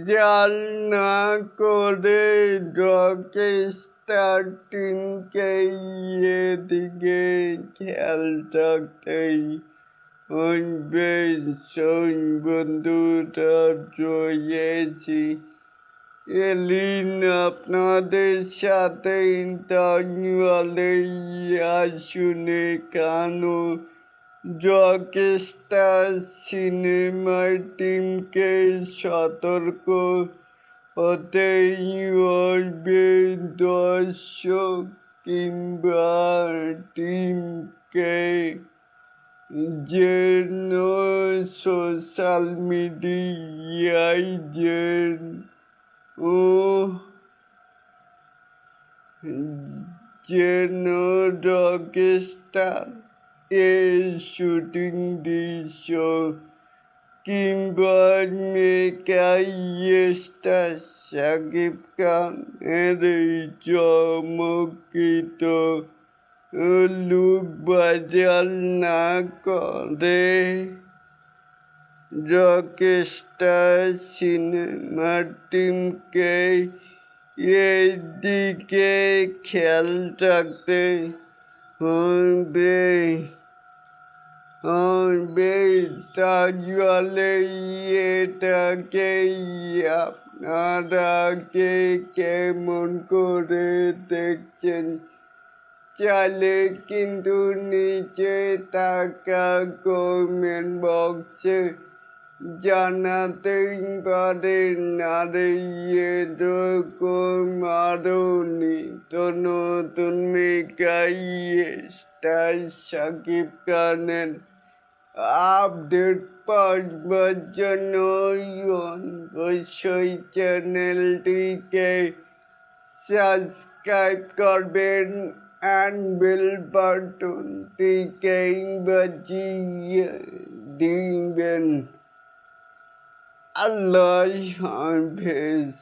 ভেজাল না করে রকস্টার টিমকে এদিকে খেয়াল রাখতেই বেশ বন্ধুরা রয়েছি। এলিন আপনাদের সাথে তাহলে আসুন কেনো রকস্টার সিনেমার টিমকে সতর্ক হতেই হবে দর্শক কিংবা টিমকে যেন সোশ্যাল মিডিয়ায় যেন রকস্টার এর শুটিং দৃশ্য কিংবা মেগা স্টার শাকিব খানের চমৎকৃত লুক ভাইরাল না করে রকস্টার সিনেমার টিমকে এদিকে খেয়াল রাখতে হবে তাহলে এটাকে আপনারা কেমন করে দেখছেন চাইলে কিন্তু নিচে থাকা কমেন্ট বক্সে জানাতেই পারেন। আর এরকম আরও নিত্য নতুন মেগা স্টার শাকিব খানের আপডেট পাওয়ার জন্য অবশ্যই চ্যানেলটিকে সাবস্ক্রাইব করবেন and bell বাটনটিকে বাজিয়ে দিবেন। আল্লাহ হাফেজ।